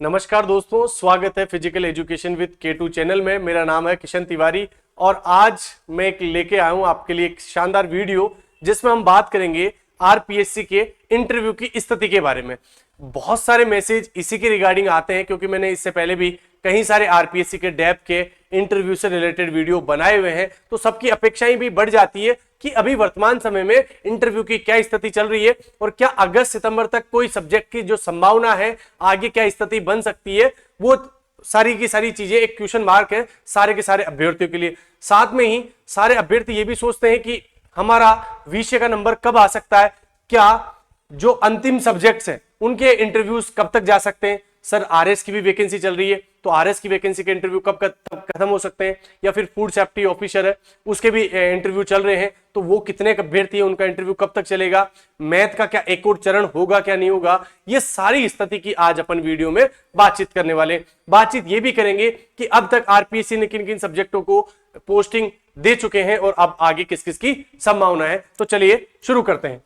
नमस्कार दोस्तों, स्वागत है physical education with K2 channel में। मेरा नाम है किशन तिवारी और आज मैं एक लेके आया हूं आपके लिए एक शानदार वीडियो जिसमें हम बात करेंगे आरपीएससी के इंटरव्यू की स्थिति के बारे में। बहुत सारे मैसेज इसी के रिगार्डिंग आते हैं क्योंकि मैंने इससे पहले भी कई सारे आरपीएससी के डैप के इंटरव्यू से रिलेटेड वीडियो बनाए हुए हैं, तो सबकी अपेक्षाएं भी बढ़ जाती है कि अभी वर्तमान समय में इंटरव्यू की क्या स्थिति चल रही है और क्या अगस्त सितंबर तक कोई सब्जेक्ट की जो संभावना है, आगे क्या स्थिति बन सकती है, वो सारी की सारी चीजें एक क्वेश्चन मार्क है सारे के सारे अभ्यर्थियों के लिए। साथ में ही सारे अभ्यर्थी ये भी सोचते हैं कि हमारा विषय का नंबर कब आ सकता है, क्या जो अंतिम सब्जेक्ट्स हैं उनके इंटरव्यूज कब तक जा सकते हैं। सर आरएस की भी वैकेंसी चल रही है, तो आरएस की वैकेंसी के इंटरव्यू कब खत्म हो सकते हैं, या फिर फूड सेफ्टी ऑफिसर है उसके भी इंटरव्यू चल रहे हैं, तो वो कितने अभ्यर्थी है उनका इंटरव्यू कब तक चलेगा, मैथ का क्या एक और चरण होगा क्या नहीं होगा। ये सारी स्थिति की आज अपन वीडियो में बातचीत करने वाले। बातचीत ये भी करेंगे कि अब तक आरपीएससी ने किन किन सब्जेक्टों को पोस्टिंग दे चुके हैं और अब आगे किस किस की संभावना है। तो चलिए शुरू करते हैं।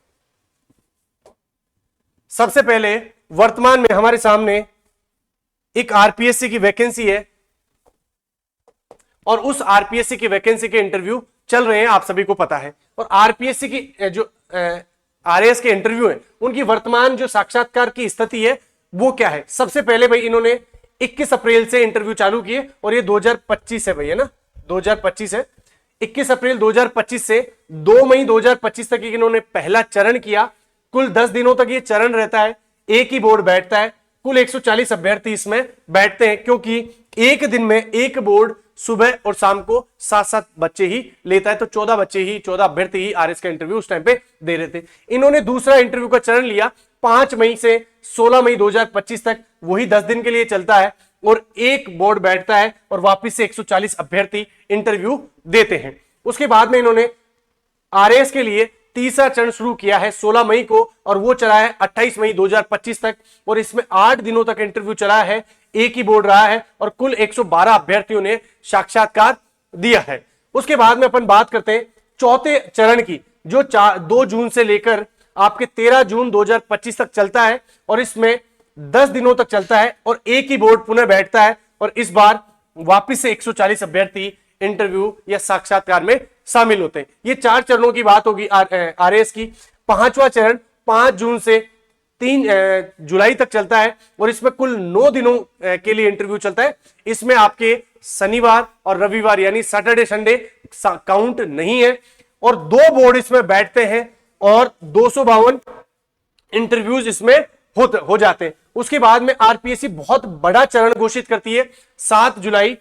सबसे पहले वर्तमान में हमारे सामने एक आरपीएससी की वैकेंसी है और उस आरपीएससी की वैकेंसी के इंटरव्यू चल रहे हैं, आप सभी को पता है। और आरपीएससी की जो आरएएस के इंटरव्यू है उनकी वर्तमान जो साक्षात्कार की स्थिति है वो क्या है। सबसे पहले भाई इन्होंने 21 अप्रैल से इंटरव्यू चालू किए और ये 2025 है भाई, है ना, 2025 है। 21 अप्रैल 2025 से 2 मई 2025 तक इन्होंने पहला चरण किया। कुल 10 दिनों तक ये चरण रहता है, एक ही बोर्ड बैठता है। कुल 140 अभ्यर्थी इसमें बैठते हैं क्योंकि एक दिन में एक बोर्ड सुबह और शाम को 7-7 बच्चे ही लेता है, तो 14 अभ्यर्थी ही आरएस का इंटरव्यू उस टाइम पे दे रहे थे। इन्होंने दूसरा इंटरव्यू का चरण लिया 5 मई से 16 मई 2025 तक, वही 10 दिन के लिए चलता है और एक बोर्ड बैठता है और वापिस से 140 अभ्यर्थी इंटरव्यू देते हैं। उसके बाद में इन्होंने आरएएस के लिए तीसरा चरण शुरू किया है 16 मई को और वो चला है 28 मई 2025 तक और इसमें 8 दिनों तक इंटरव्यू चला है, एक ही बोर्ड रहा है और कुल 112 अभ्यर्थियों ने साक्षात्कार दिया है। उसके बाद में अपन बात करते हैं चौथे चरण की, जो 2 जून से लेकर आपके 13 जून 2025 तक चलता है और इसमें 10 दिनों तक चलता है और एक ही बोर्ड पुनः बैठता है और इस बार वापिस से 140 अभ्यर्थी इंटरव्यू या साक्षात्कार में शामिल होते हैं। ये 4 चरणों की बात होगी आरएएस की। 5वां चरण 5 जून से 3 जुलाई तक चलता है और इसमें कुल 9 दिनों के लिए इंटरव्यू चलता है। इसमें आपके शनिवार और रविवार यानी सैटरडे संडे काउंट नहीं है और 2 बोर्ड इसमें बैठते हैं और 252 इंटरव्यूज इसमें हो जाते हैं। उसके बाद में आरपीएससी बहुत बड़ा चरण घोषित करती है 7 जुलाई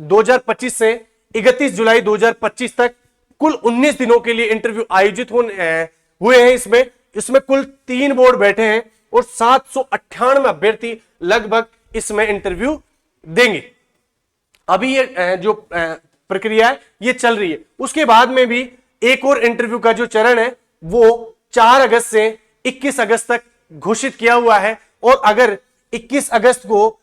2025 से 31 जुलाई 2025 तक कुल 19 दिनों के लिए इंटरव्यू आयोजित हुए हैं। इसमें कुल 3 बोर्ड बैठे हैं और 798 अभ्यर्थी लगभग इसमें इंटरव्यू देंगे। अभी ये जो प्रक्रिया है ये चल रही है। उसके बाद में भी एक और इंटरव्यू का जो चरण है वो 4 अगस्त से 21 अगस्त तक घोषित किया हुआ है और अगर 21 अगस्त को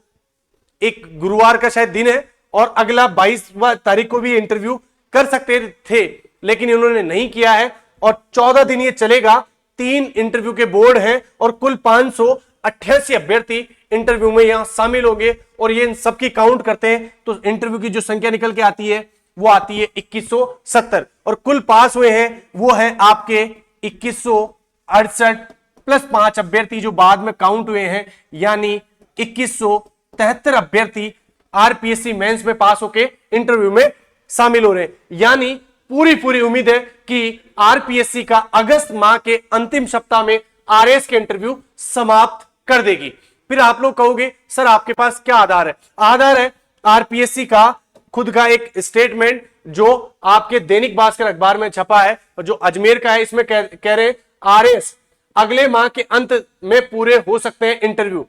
एक गुरुवार का शायद दिन है और अगला 22वां तारीख को भी इंटरव्यू कर सकते थे, लेकिन इन्होंने नहीं किया है और 14 दिन ये चलेगा। 3 इंटरव्यू के बोर्ड हैं और कुल 588 अभ्यर्थी इंटरव्यू में यहां शामिल होंगे और ये इन सबकी काउंट करते हैं तो इंटरव्यू की जो संख्या निकल के आती है वो आती है 2170 और कुल पास हुए हैं वो है आपके 2168 प्लस 5 अभ्यर्थी जो बाद में काउंट हुए हैं, यानी 2173 अभ्यर्थी आरपीएससी मेंस में पास होके इंटरव्यू में शामिल हो रहे हैं। यानी पूरी उम्मीद है कि आरपीएससी का अगस्त माह के अंतिम सप्ताह में आरएएस के इंटरव्यू समाप्त कर देगी। फिर आप लोग कहोगे सर आपके पास क्या आधार है? आधार है आरपीएससी का खुद का एक स्टेटमेंट जो आपके दैनिक भास्कर अखबार में छपा है और जो अजमेर का है। इसमें कह रहे हैं आरएएस अगले माह के अंत में पूरे हो सकते हैं इंटरव्यू।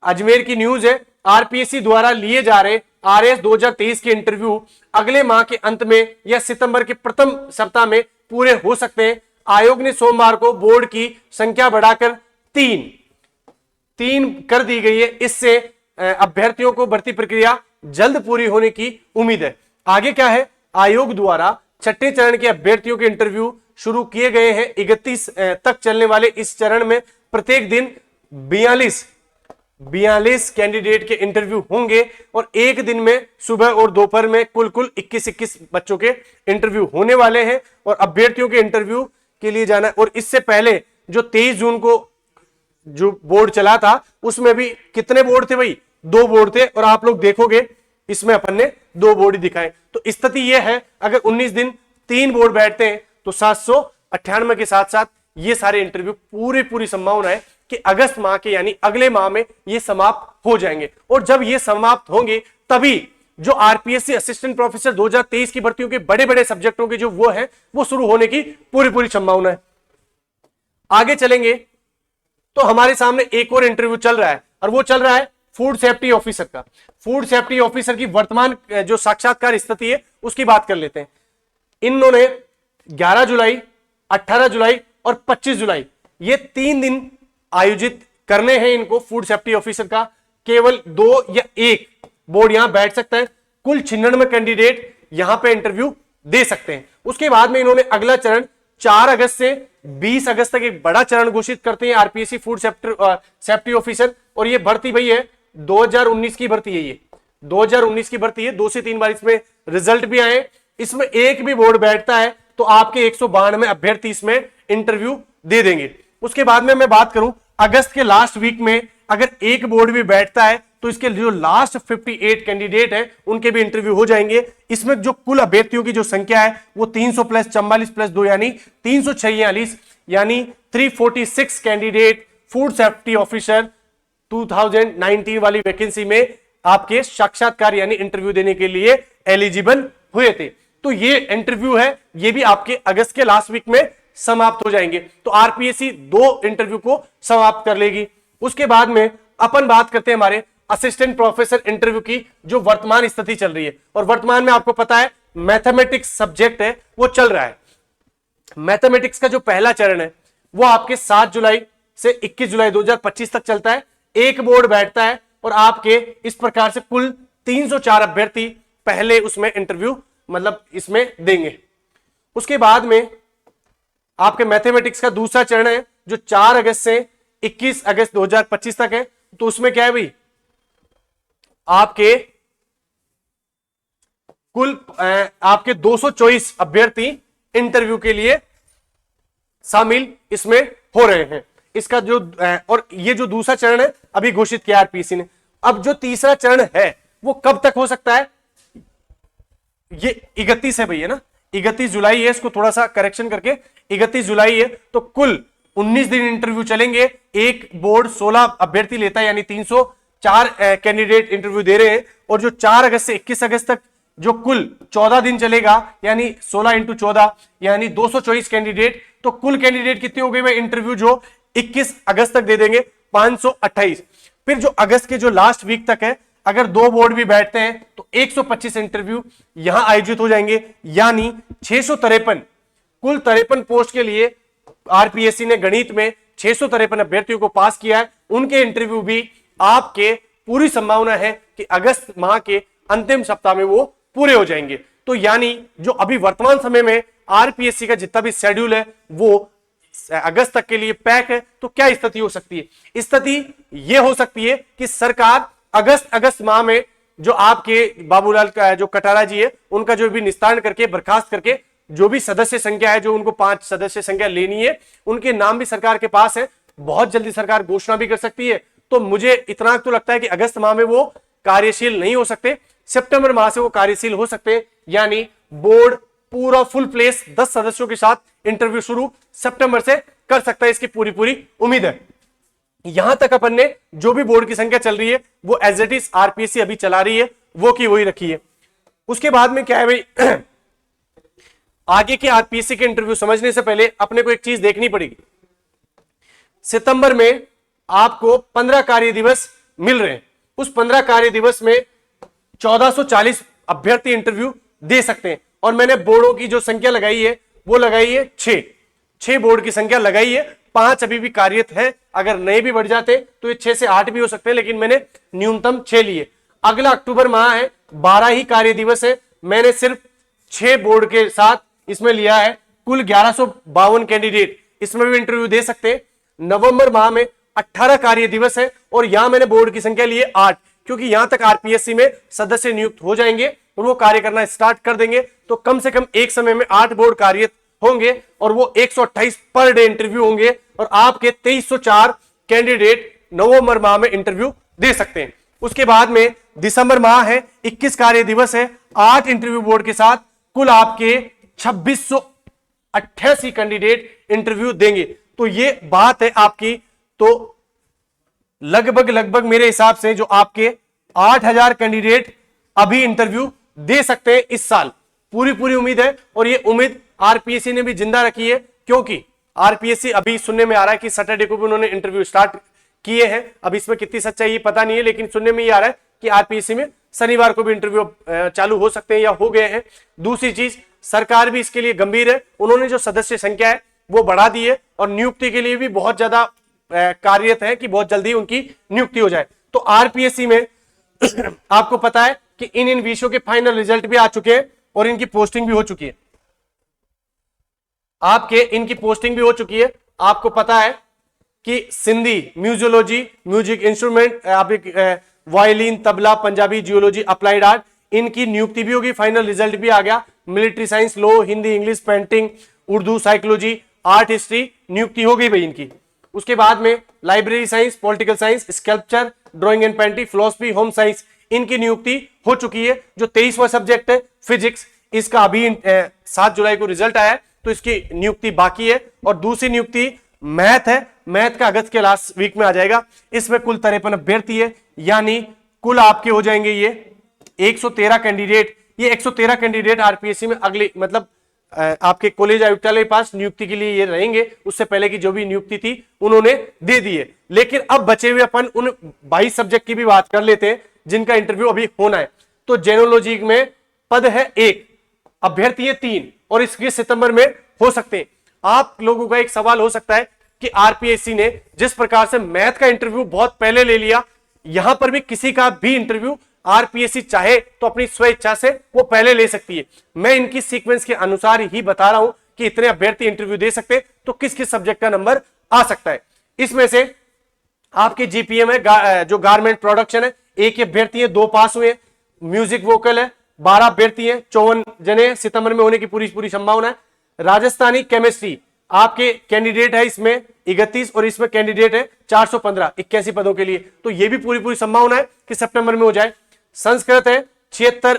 अजमेर की न्यूज है, आरपीएससी द्वारा लिए जा रहे आरएएस 2023 के इंटरव्यू अगले माह के अंत में या सितंबर के प्रथम सप्ताह में पूरे हो सकते हैं। आयोग ने सोमवार को बोर्ड की संख्या बढ़ाकर 3 कर दी गई है। इससे अभ्यर्थियों को भर्ती प्रक्रिया जल्द पूरी होने की उम्मीद है। आगे क्या है, आयोग द्वारा 6ठे चरण के अभ्यर्थियों के इंटरव्यू शुरू किए गए हैं। 31 तक चलने वाले इस चरण में प्रत्येक दिन 42 कैंडिडेट के इंटरव्यू होंगे और एक दिन में सुबह और दोपहर में कुल 21 बच्चों के इंटरव्यू होने वाले हैं और अभ्यर्थियों के इंटरव्यू के लिए जाना है। और इससे पहले जो 23 जून को जो बोर्ड चला था उसमें भी कितने बोर्ड थे भाई, 2 बोर्ड थे और आप लोग देखोगे इसमें अपन ने 2 बोर्ड ही दिखाए। तो स्थिति यह है अगर 19 दिन 3 बोर्ड बैठते हैं तो 798 के साथ साथ ये सारे इंटरव्यू पूरी संभावना है कि अगस्त माह के यानी अगले माह में ये समाप्त हो जाएंगे। और जब ये समाप्त होंगे तभी जो आरपीएससी असिस्टेंट प्रोफेसर 2023 की भर्तियों के बड़े सब्जेक्टों के जो वो है वो शुरू होने की पूरी संभावना है। आगे चलेंगे तो हमारे सामने एक और इंटरव्यू चल रहा है और वो चल रहा है फूड सेफ्टी ऑफिसर का। फूड सेफ्टी ऑफिसर की वर्तमान जो साक्षात्कार स्थिति है उसकी बात कर लेते हैं। इन्होंने 11 जुलाई, 18 जुलाई और 25 जुलाई ये 3 दिन आयोजित करने हैं इनको फूड सेफ्टी ऑफिसर का। केवल 2 या 1 बोर्ड यहां बैठ सकता है। कुल 96 कैंडिडेट यहां पे इंटरव्यू दे सकते हैं। उसके बाद में इन्होंने अगला चरण 4 अगस्त से 20 अगस्त तक एक बड़ा चरण घोषित करते हैं आरपीएससी फूड सेफ्टी ऑफिसर। और ये भर्ती भाई है 2019 की भर्ती है, ये 2019 की भर्ती है। 2 से 3 बार इसमें रिजल्ट भी आए। इसमें एक भी बोर्ड बैठता है तो आपके 192 अभ्यर्थी इसमें इंटरव्यू दे देंगे। उसके बाद में मैं बात करूं अगस्त के लास्ट वीक में अगर एक बोर्ड भी बैठता है तो इसके जो लास्ट 58 कैंडिडेट है उनके भी इंटरव्यू हो जाएंगे। इसमें जो कुल अभ्यर्थियों की जो संख्या है वो 300 प्लस 44 प्लस 2 यानी 346 यानी 346 कैंडिडेट फूड सेफ्टी ऑफिसर 2019 वाली वैकेंसी में आपके साक्षात्कार यानी इंटरव्यू देने के लिए एलिजिबल हुए थे। तो ये इंटरव्यू है, ये भी आपके अगस्त के लास्ट वीक में समाप्त हो जाएंगे। तो आरपीएससी 2 इंटरव्यू को समाप्त कर लेगी। उसके बाद में अपन बात करते हैं हमारे असिस्टेंट प्रोफेसर इंटरव्यू की जो वर्तमान स्थिति चल रही है। और वर्तमान में आपको पता है मैथमेटिक्स सब्जेक्ट है वो चल रहा है। मैथमेटिक्स का जो पहला चरण है वो आपके 7 जुलाई से 21 जुलाई 2025 तक चलता है। एक बोर्ड बैठता है और आपके इस प्रकार से कुल 304 अभ्यर्थी पहले उसमें इंटरव्यू मतलब इसमें देंगे। उसके बाद में आपके मैथमेटिक्स का दूसरा चरण है जो 4 अगस्त से 21 अगस्त 2025 तक है। तो उसमें क्या है भाई, आपके कुल आपके 224 अभ्यर्थी इंटरव्यू के लिए शामिल इसमें हो रहे हैं। इसका जो और ये जो दूसरा चरण है अभी घोषित किया आरपीएससी ने। अब जो तीसरा चरण है वो कब तक हो सकता है, ये 31 है भैया ना, 31 जुलाई है। इसको थोड़ा सा करेक्शन करके 31 जुलाई है। तो कुल 19 दिन इंटरव्यू चलेंगे। एक बोर्ड 16 अभ्यर्थी लेता है यानी 304 कैंडिडेट इंटरव्यू दे रहे हैं। और जो 4 अगस्त से 21 अगस्त तक जो कुल 14 दिन चलेगा यानी 16 × 14 यानी 224 कैंडिडेट। तो कुल कैंडिडेट कितने हो गए भाई इंटरव्यू जो 21 अगस्त तक दे देंगे 528। फिर जो अगस्त के जो लास्ट वीक तक है अगर 2 बोर्ड भी बैठते हैं तो 125 इंटरव्यू यहां आयोजित हो जाएंगे यानी 653 कुल 53 पोस्ट के लिए आरपीएससी ने गणित में 653 अभ्यर्थियों को पास किया है। उनके इंटरव्यू भी आपके पूरी संभावना है कि अगस्त माह के अंतिम सप्ताह में वो पूरे हो जाएंगे। तो यानी जो अभी वर्तमान समय में आरपीएससी का जितना भी शेड्यूल है वो अगस्त तक के लिए पैक है। तो क्या स्थिति हो सकती है, स्थिति यह हो सकती है कि सरकार अगस्त माह में जो आपके बाबूलाल का जो कटारा जी है उनका जो भी निस्तारण करके बर्खास्त करके जो भी सदस्य संख्या है जो उनको 5 सदस्य संख्या लेनी है उनके नाम भी सरकार के पास है। बहुत जल्दी सरकार घोषणा भी कर सकती है। तो मुझे इतना तो लगता है कि अगस्त माह में वो कार्यशील नहीं हो सकते, सितंबर माह से वो कार्यशील हो सकते हैं। यानी बोर्ड पूरा फुल प्लेस 10 सदस्यों के साथ इंटरव्यू शुरू सितंबर से कर सकता है, इसकी पूरी उम्मीद है। यहां तक अपन ने जो भी बोर्ड की संख्या चल रही है वो एज इट इज आरपीएससी अभी चला रही है वो की वही रखी है। उसके बाद में क्या है भाई आगे के आरपीएससी के इंटरव्यू समझने से पहले अपने को एक चीज देखनी पड़ेगी। सितंबर में आपको 15 कार्य दिवस मिल रहे हैं। उस 15 कार्य दिवस में 1440 अभ्यर्थी इंटरव्यू दे सकते हैं। और मैंने बोर्डों की जो संख्या लगाई है वो लगाई है 6 बोर्ड की संख्या लगाई है। 5 अभी भी कार्यरत है, अगर नए भी बढ़ जाते तो ये 6 से 8 भी हो सकते हैं, लेकिन मैंने न्यूनतम 6 लिए। अगला अक्टूबर माह है, 12 ही कार्य दिवस है। मैंने सिर्फ 6 बोर्ड के साथ इसमें लिया है। कुल 1152 कैंडिडेट इसमें भी इंटरव्यू दे सकते हैं। नवंबर माह में 18 कार्य दिवस है और यहां मैंने बोर्ड की संख्या ली है 8, क्योंकि यहां तक आरपीएससी में सदस्य नियुक्त हो जाएंगे और वो कार्य करना स्टार्ट कर देंगे। तो कम से कम एक समय में 8 बोर्ड कार्य होंगे और वो 128 पर डे इंटरव्यू होंगे और आपके 2304 कैंडिडेट नवंबर माह में इंटरव्यू दे सकते हैं। उसके बाद में दिसंबर माह है, 21 कार्य दिवस है, 8 इंटरव्यू बोर्ड के साथ कुल आपके 2688 कैंडिडेट इंटरव्यू देंगे। तो ये बात है आपकी। तो लगभग मेरे हिसाब से जो आपके 8000 कैंडिडेट अभी इंटरव्यू दे सकते हैं इस साल, पूरी उम्मीद है। और ये उम्मीद आरपीएससी ने भी जिंदा रखी है, क्योंकि आरपीएससी अभी सुनने में आ रहा है कि सैटरडे को भी उन्होंने इंटरव्यू स्टार्ट किए हैं। अब इसमें कितनी सच्चाई पता नहीं है, लेकिन सुनने में ये आ रहा है कि आरपीएससी में शनिवार को भी इंटरव्यू चालू हो सकते हैं या हो गए हैं। दूसरी चीज, सरकार भी इसके लिए गंभीर है, उन्होंने जो सदस्य संख्या है वो बढ़ा दी है और नियुक्ति के लिए भी बहुत ज्यादा कार्यरत है कि बहुत जल्दी उनकी नियुक्ति हो जाए। तो आरपीएससी में आपको पता है कि इन विषयों के फाइनल रिजल्ट भी आ चुके हैं और इनकी पोस्टिंग भी हो चुकी है। इनकी पोस्टिंग भी हो चुकी है। आपको पता है कि Sindhi, museology, music instrument, violin, tabla, Punjabi, geology, applied art, इनकी नियुक्ति भी होगी, फाइनल रिजल्ट भी आ गया। Military science, law, Hindi, English, painting, Urdu, psychology, art history, नियुक्ति हो गई भाई इनकी। उसके बाद में library science, political science, sculpture, drawing and painting, philosophy, home science, इनकी नियुक्ति हो चुकी है। जो 23वां सब्जेक्ट है फिजिक्स, इसका अभी 7 जुलाई को रिजल्ट आया है, तो इसकी नियुक्ति बाकी है। और दूसरी नियुक्ति मैथ है, मैथ का अगस्त के लास्ट वीक में आ जाएगा। इसमें कुल 53 अभ्यर्थी है, यानी कुल आपके हो जाएंगे ये 113 कैंडिडेट। ये 113 कैंडिडेट आरपीएससी में अगले मतलब आपके कॉलेज आयुक्तालय के पास नियुक्ति के लिए ये रहेंगे। उससे पहले की जो भी नियुक्ति थी उन्होंने दे दी है। लेकिन अब बचे हुए अपन उन 22 सब्जेक्ट की भी बात कर लेते हैं जिनका इंटरव्यू अभी होना है। तो जेनोलॉजी में पद है 1, अभ्यर्थी है 3 और इसके सितंबर में हो सकते हैं। आप लोगों का एक सवाल हो सकता है कि आरपीएससी ने जिस प्रकार से मैथ का इंटरव्यू बहुत पहले ले लिया, यहां पर भी किसी का भी इंटरव्यू आरपीएससी चाहे तो अपनी स्वेच्छा से वो पहले ले सकती है। मैं इनकी सीक्वेंस के अनुसार ही बता रहा हूं कि इतने अभ्यर्थी इंटरव्यू दे सकते हैं, तो किस किस सब्जेक्ट का नंबर आ सकता है। इसमें से आपके जीपीएम है, जो गारमेंट प्रोडक्शन है, 1 अभ्यर्थी है, 2 पास हुए। म्यूजिक वोकल है, 12 अभ्यर्थी है, 54 जने सितंबर में होने की पूरी संभावना है। राजस्थानी केमिस्ट्री आपके कैंडिडेट है इसमें 31 और इसमें कैंडिडेट है 415, 81 पदों के लिए, तो ये भी पूरी संभावना है कि सितंबर में हो जाए। संस्कृत है 76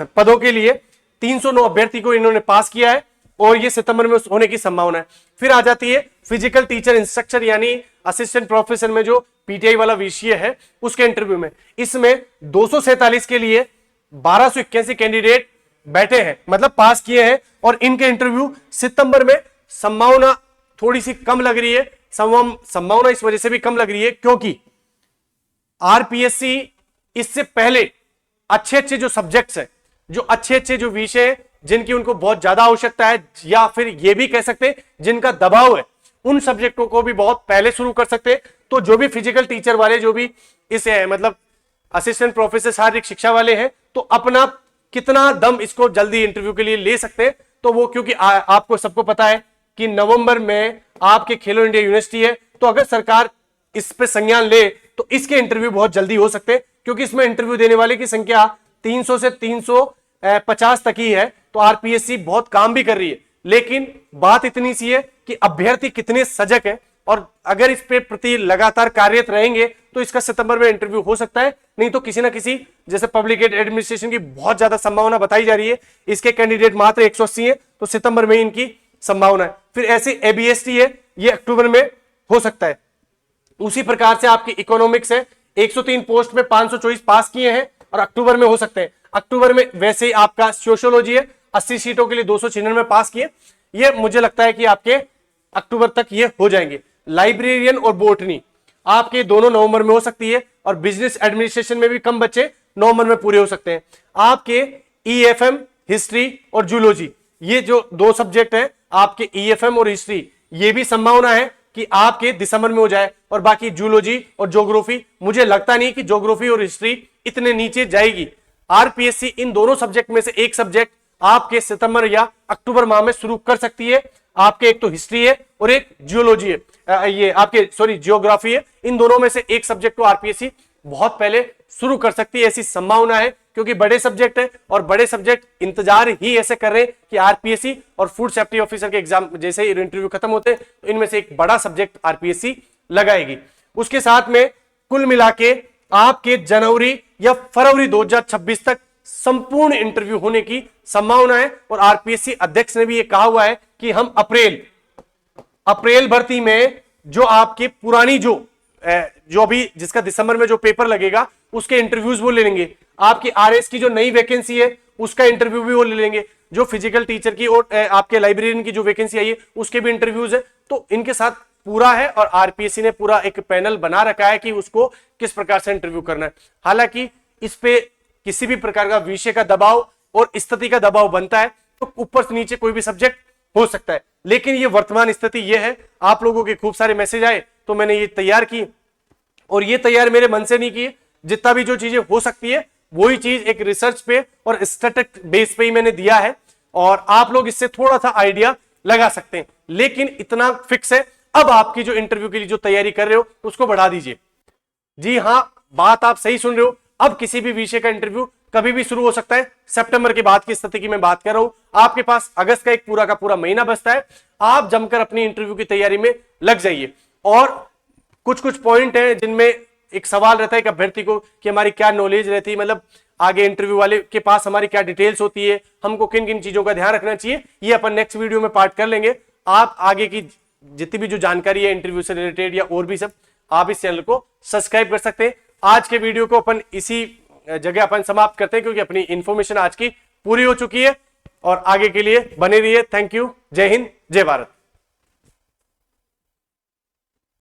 पदों के लिए, 309 अभ्यर्थी को इन्होंने पास किया है और ये सितंबर में होने की संभावना है। फिर आ जाती है फिजिकल टीचर इंस्ट्रक्टर यानी असिस्टेंट प्रोफेसर में जो पीटीआई वाला विषय है उसके इंटरव्यू में, इसमें 247 के लिए 1281 कैंडिडेट बैठे हैं, मतलब पास किए हैं और इनके इंटरव्यू सितंबर में संभावना थोड़ी सी कम लग रही है। संभावना इस वजह से भी कम लग रही है क्योंकि आरपीएससी इससे पहले अच्छे जो सब्जेक्ट्स है, जो अच्छे जो विषय है, जिनकी उनको बहुत ज्यादा आवश्यकता है या फिर ये भी कह सकते हैं जिनका दबाव है, उन सब्जेक्टों को भी बहुत पहले शुरू कर सकते हैं। तो जो भी फिजिकल टीचर वाले, जो भी इस मतलब असिस्टेंट प्रोफेसर शारीरिक शिक्षा वाले हैं, तो अपना कितना दम इसको जल्दी इंटरव्यू के लिए ले सकते हैं। तो वो क्योंकि आपको सबको पता है कि नवंबर में आपके खेलो इंडिया यूनिवर्सिटी है, तो अगर सरकार इस पे संज्ञान ले तो इसके इंटरव्यू बहुत जल्दी हो सकते हैं, क्योंकि इसमें इंटरव्यू देने वाले की संख्या 300 से 350 तक ही है। तो आरपीएससी बहुत काम भी कर रही है, लेकिन बात इतनी सी है कि अभ्यर्थी कितने सजग है और अगर इस पे प्रति लगातार कार्यरत रहेंगे तो इसका सितंबर में इंटरव्यू हो सकता है। नहीं तो किसी ना किसी, जैसे पब्लिक एडमिनिस्ट्रेशन की बहुत ज्यादा संभावना बताई जा रही है, इसके कैंडिडेट मात्र 180 है, तो सितंबर में इनकी संभावना है। फिर ऐसे एबीएसटी है, ये अक्टूबर में हो सकता है। उसी प्रकार से आपकी इकोनॉमिक्स है, 103 पोस्ट में 524 पास किए हैं और अक्टूबर में हो सकते हैं। अक्टूबर में वैसे ही आपका सोशियोलॉजी है, 80 सीटों के लिए 296 पास किए, ये मुझे लगता है कि आपके अक्टूबर तक ये हो जाएंगे। लाइब्रेरियन और बोटनी आपके दोनों नवंबर में हो सकती है और बिजनेस एडमिनिस्ट्रेशन में भी कम बच्चे नवंबर में पूरे हो सकते हैं। आपके ईएफएम, हिस्ट्री और जूलॉजी, ये जो 2 सब्जेक्ट है आपके ईएफएम और हिस्ट्री, ये भी संभावना है कि आपके दिसंबर में हो जाए। और बाकी जूलॉजी और ज्योग्राफी, मुझे लगता नहीं कि ज्योग्राफी और हिस्ट्री इतने नीचे जाएगी। आरपीएससी इन दोनों सब्जेक्ट में से एक सब्जेक्ट आपके सितंबर या अक्टूबर माह में शुरू कर सकती है। आपके एक तो हिस्ट्री है और एक जियोलॉजी है, ये आपके सॉरी जियोग्राफी है। इन दोनों में से एक सब्जेक्ट को आरपीएससी बहुत पहले शुरू कर सकती है, ऐसी संभावना है, क्योंकि बड़े सब्जेक्ट है और बड़े सब्जेक्ट इंतजार ही ऐसे कर रहे हैं कि आरपीएससी और फूड सेफ्टी ऑफिसर के एग्जाम जैसे ही इंटरव्यू खत्म होते हैं तो इनमें से एक बड़ा सब्जेक्ट आरपीएससी लगाएगी। उसके साथ में कुल मिला के आपके जनवरी या फरवरी 2026 तक संपूर्ण इंटरव्यू होने की संभावना है। और आरपीएससी अध्यक्ष ने भी ये कहा हुआ है कि हम अप्रैल भर्ती में जो आपकी पुरानी जो अभी जिसका दिसंबर में जो पेपर लगेगा उसके इंटरव्यूज वो ले लेंगे। आपकी आरएस की जो नई वैकेंसी है उसका इंटरव्यू भी वो ले लेंगे। जो फिजिकल टीचर की और आपके लाइब्रेरियन की जो वैकेंसी आई है उसके भी इंटरव्यूज है। तो इनके साथ पूरा है और आरपीएससी ने पूरा एक पैनल बना रखा है कि उसको किस प्रकार से इंटरव्यू करना है। हालांकि इस पे किसी भी प्रकार का विषय का दबाव और स्थिति का दबाव बनता है तो ऊपर से नीचे कोई भी सब्जेक्ट हो सकता है, लेकिन ये वर्तमान स्थिति ये है। आप लोगों के खूब सारे मैसेज आए तो मैंने ये तैयार की, और ये तैयार मेरे मन से नहीं की। जितना भी जो चीजें हो सकती है वही चीज एक रिसर्च पे और स्टैटिस्टिक्स बेस पे ही मैंने दिया है, और आप लोग इससे थोड़ा सा आइडिया लगा सकते हैं, लेकिन इतना फिक्स है। अब आपकी जो इंटरव्यू के लिए जो तैयारी कर रहे हो उसको बढ़ा दीजिए। जी हां, बात आप सही सुन रहे हो। अब किसी भी विषय का इंटरव्यू कभी भी शुरू हो सकता है। सितंबर के बाद की स्थिति की मैं बात कर रहा हूं। आपके पास अगस्त का एक पूरा का पूरा महीना बचता है। आप जमकर अपनी इंटरव्यू की तैयारी में लग जाइए। और कुछ कुछ पॉइंट है जिनमें एक सवाल रहता है कि अभ्यर्थी को कि हमारी क्या नॉलेज रहती है, मतलब आगे इंटरव्यू वाले के पास हमारी क्या डिटेल्स होती है, हमको किन किन चीजों का ध्यान रखना चाहिए, ये अपन नेक्स्ट वीडियो में पार्ट कर लेंगे। आप आगे की जितनी भी जो जानकारी है इंटरव्यू से रिलेटेड या और भी सब, आप इस चैनल को सब्सक्राइब कर सकते हैं। आज के वीडियो को अपन इसी जगह अपन समाप्त करते हैं, क्योंकि अपनी इंफॉर्मेशन आज की पूरी हो चुकी है। और आगे के लिए बने रहिए। Thank you. जय हिंद, जय भारत।